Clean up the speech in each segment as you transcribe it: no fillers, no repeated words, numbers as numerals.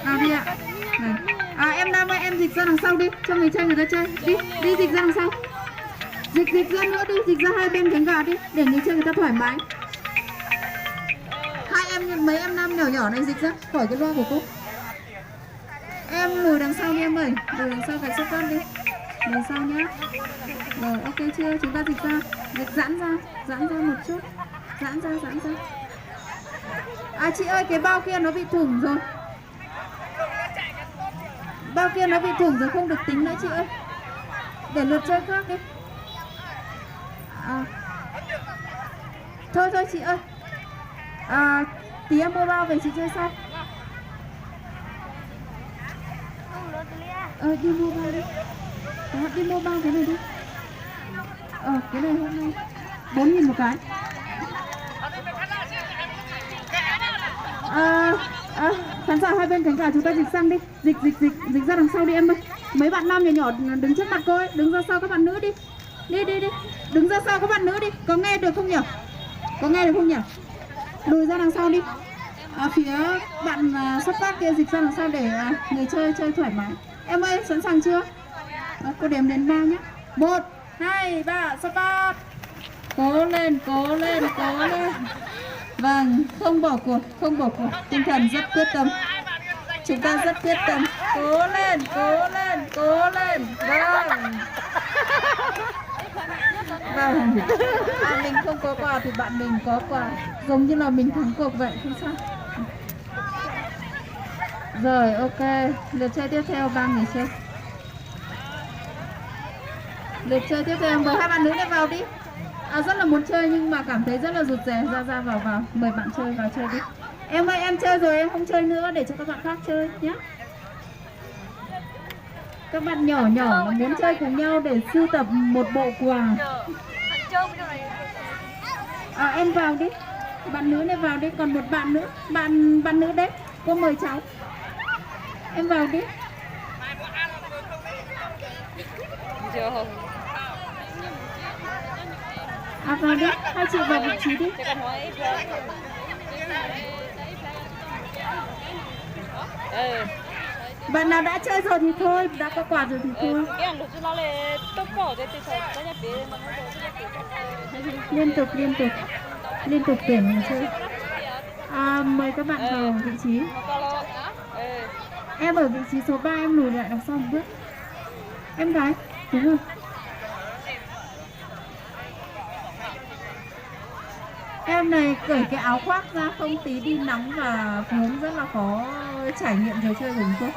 À đi ạ. Này. À em Nam ơi, em dịch ra đằng sau đi, cho người chơi người ta chơi. Đi dịch ra đằng sau. Dịch ra nữa đi, dịch ra hai bên cánh gà đi, để người chơi người ta thoải mái. Hai em, mấy em Nam nhỏ nhỏ này dịch ra khỏi cái loa của cô. Em lùi đằng sau đi em ơi, lùi đằng sau phải xếp con đi. Đằng sau nhá. Rồi ok chưa? Chúng ta dịch ra, dịch giãn ra một chút. Giãn ra. À chị ơi, cái bao kia nó bị thủng rồi. Bao kia nó bị thủng rồi, không được tính nữa chị ơi. Để lượt chơi khác đi. Thôi chị ơi. Tí em mua bao về chị chơi sau. Đi mua bao đi. Đó, đi mua bao cái này đi. Cái này hôm nay 4.000 một cái. Khán giả hai bên cánh gà chúng ta dịch sang đi. Dịch ra đằng sau đi em ơi. Mấy bạn nam nhỏ đứng trước mặt cô ấy, đứng ra sau các bạn nữ đi. Đi. Đứng ra sau các bạn nữ đi. Có nghe được không nhỉ? Lùi ra đằng sau đi. Phía bạn xuất phát kia dịch ra đằng sau để người chơi thoải mái. Em ơi, sẵn sàng chưa? Cô đếm đến 3 nhé. 1, 2, 3, xuất phát. Cố lên. Vâng, không bỏ cuộc. Tinh thần rất quyết tâm. Chúng ta rất quyết tâm. Cố lên. Vâng. Mình không có quà thì bạn mình có quà. Giống như là mình thắng cuộc vậy, không sao. Rồi, ok. Lượt chơi tiếp theo 3 người chơi. Lượt chơi tiếp theo mời hai bạn nữ này vào đi. Rất là muốn chơi nhưng mà cảm thấy rất là rụt rè. Ra vào. Mời bạn chơi vào chơi đi. Em ơi, em chơi rồi em không chơi nữa, để cho các bạn khác chơi nhé. Các bạn nhỏ muốn chơi cùng nhau để sưu tập một bộ quà. Em vào đi. Bạn nữ này vào đi, còn một bạn nữa. Bạn nữ đấy, cô mời cháu. Em vào đi. Vào đi, hai chị vào vị trí đi. Bạn nào đã chơi rồi thì thôi, đã có quà rồi thì thôi. Liên tục tuyển người chơi. Mời các bạn vào vị trí. Em ở vị trí số 3, em lùi lại đằng sau một bước. Em gái, đúng không? Em này cởi cái áo khoác ra, không tí đi nắng và vướng rất là khó trải nghiệm trò chơi của chúng tôi.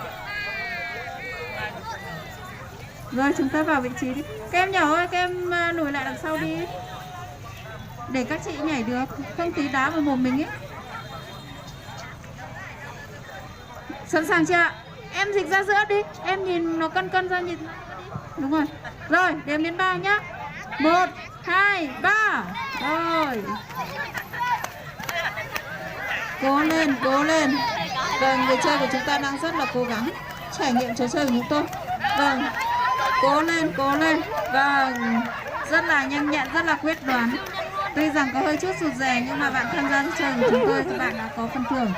Rồi chúng ta vào vị trí đi. Các em nhỏ ơi, các em lùi lại đằng sau đi. Để các chị nhảy được, không tí đá vào mồm mình ấy. Sẵn sàng chưa ạ? Em dịch ra giữa đi. Em nhìn nó cân ra nhìn. Đúng rồi. Rồi, đếm đến 3 nhá. 1, 2, 3. Rồi. Cố lên. Vâng, người chơi của chúng ta đang rất là cố gắng trải nghiệm trò chơi của chúng tôi. Vâng. Cố lên. Vâng. Rất là nhanh nhẹn, rất là quyết đoán. Tuy rằng có hơi chút rụt rè nhưng mà bạn tham gia trò chơi của chúng tôi thì bạn đã có phần thưởng.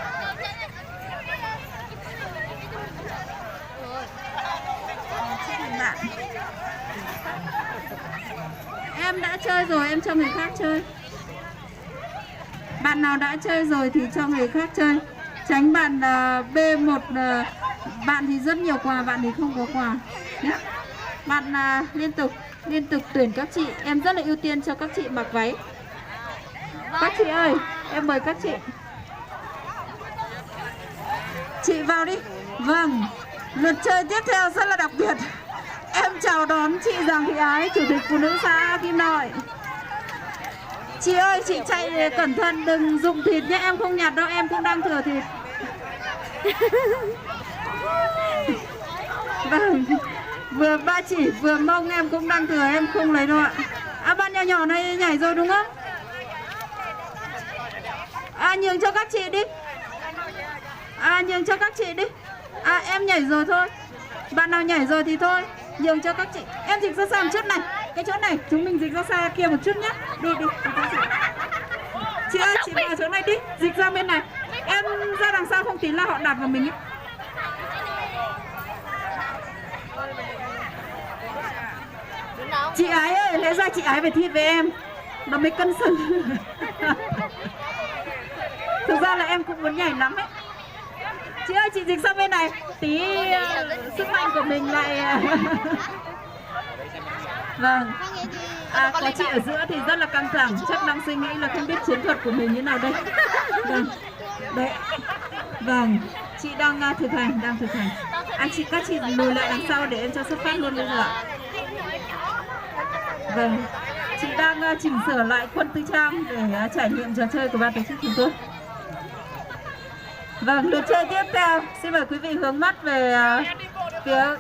Em đã chơi rồi, em cho người khác chơi. Bạn nào đã chơi rồi thì cho người khác chơi. Tránh bạn B1, bạn thì rất nhiều quà, bạn thì không có quà. Bạn liên tục tuyển các chị. Em rất là ưu tiên cho các chị mặc váy. Các chị ơi, em mời các chị. Chị vào đi. Vâng, lượt chơi tiếp theo rất là đặc biệt. Em chào đón chị Giàng Thị Ái, Chủ tịch Phụ nữ xã Kim Nội. Chị ơi, chị chạy cẩn thận đừng rụng thịt nhé, em không nhặt đâu, em cũng đang thừa thịt. Vâng, vừa ba chỉ vừa mông em cũng đang thừa, em không lấy đâu ạ. Bạn nhỏ này nhảy rồi đúng không? Nhường cho các chị đi. Nhường cho các chị đi. Em nhảy rồi thôi. Bạn nào nhảy rồi thì thôi, nhường cho các chị. Em dịch ra xa một chút này. Cái chỗ này, chúng mình dịch ra xa kia một chút nhé. Đi. Chị ơi, chị vào chỗ này đi. Dịch ra bên này. Em ra đằng sau không tí là họ đạp vào mình ấy. Chị Ái ơi, lẽ ra chị Ái phải thi với em, nó mới cân xứng. Thực ra là em cũng muốn nhảy lắm ấy. Chị ơi, chị dịch sang bên này tí, sức mạnh của mình lại. Vâng. Có chị ở giữa thì rất là căng thẳng, chắc đang suy nghĩ là không biết chiến thuật của mình như nào đây. Vâng. Đấy. Vâng, chị đang thực hành, các chị lùi lại đằng sau để em cho xuất phát luôn bây giờ ạ. Vâng, chị đang chỉnh sửa lại quân tư trang để trải nghiệm trò chơi của ban tổ chức chúng tôi. Vâng, lượt chơi tiếp theo, xin mời quý vị hướng mắt về phía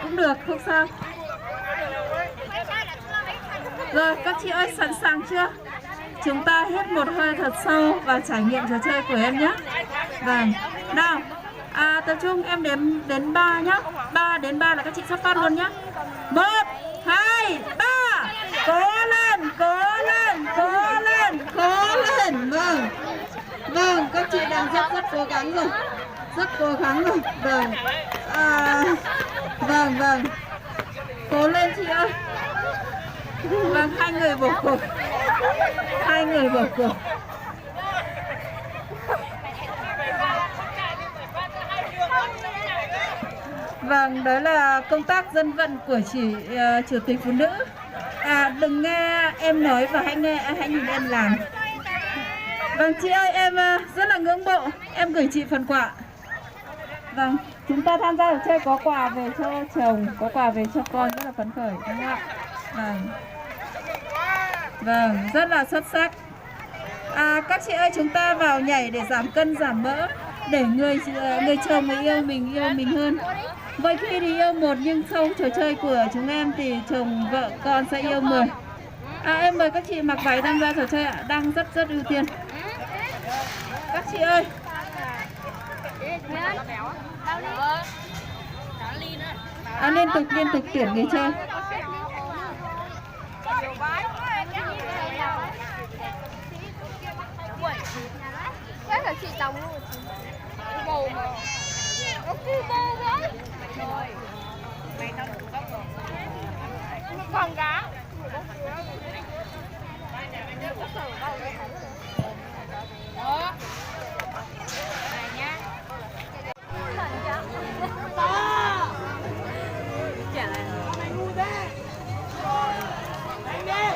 cũng được, không sao. Rồi, các chị ơi, sẵn sàng chưa? Chúng ta hít một hơi thật sâu và trải nghiệm trò chơi của em nhé. Vâng, nào, tập trung, em đếm đến 3 nhé. 3 đến 3 là các chị sắp phát luôn nhé. 1, 2, 3. Cố lên, cố lên, cố lên, cố lên. Vâng, vâng, các chị đang rất cố gắng rồi. Rất cố gắng rồi. Vâng, vâng, cố lên chị ơi. Vâng, hai người bỏ cuộc. Vâng, đó là công tác dân vận của chủ tịch phụ nữ. Đừng nghe em nói và hãy nhìn em làm. Vâng, chị ơi, em rất là ngưỡng mộ. Em gửi chị phần quà. Vâng, chúng ta tham gia được chơi, có quà về cho chồng, có quà về cho con, rất là phấn khởi, đúng không ạ? Vâng. Vâng, rất là xuất sắc. Các chị ơi, chúng ta vào nhảy để giảm cân, giảm mỡ, để người chồng yêu mình hơn. Với khi thì yêu một, nhưng sau trò chơi của chúng em thì chồng, vợ, con sẽ yêu 10. Em mời các chị mặc váy tham gia trò chơi ạ, đang rất ưu tiên. Các chị ơi. Liên tục tuyển người chơi. Chắc là chị Tòng luôn. Bầu mà. Nó cứ bầu quá. Rồi. Mày tao đủ tóc rồi. Con gá. Đó. Này nha. Đó. Trả lại. Mày ngu thế. Mày nghe.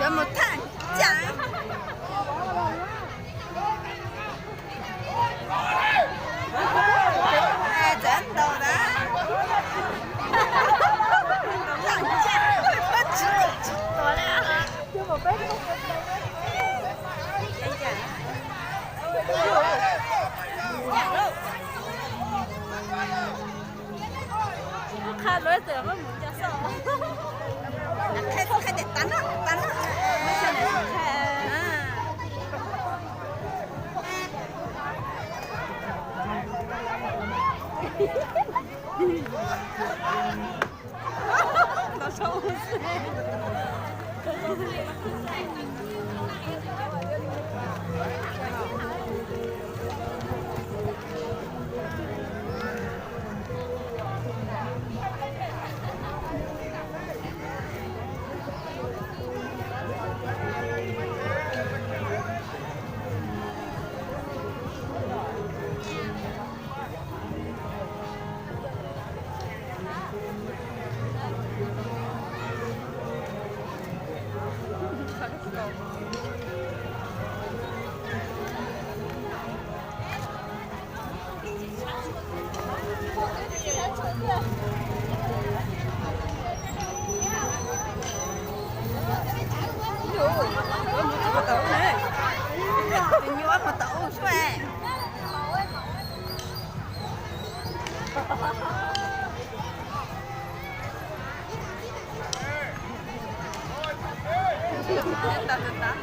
Cho một thằng chả. Chán đầu đó. Thằng chả bắt chữ to lẹ hả? Chưa một bếp không. Khai lối tưởng nó muốn cho sợ. Khai để tắn á. Mấy xe này nó sâu. mẹ. 됐다.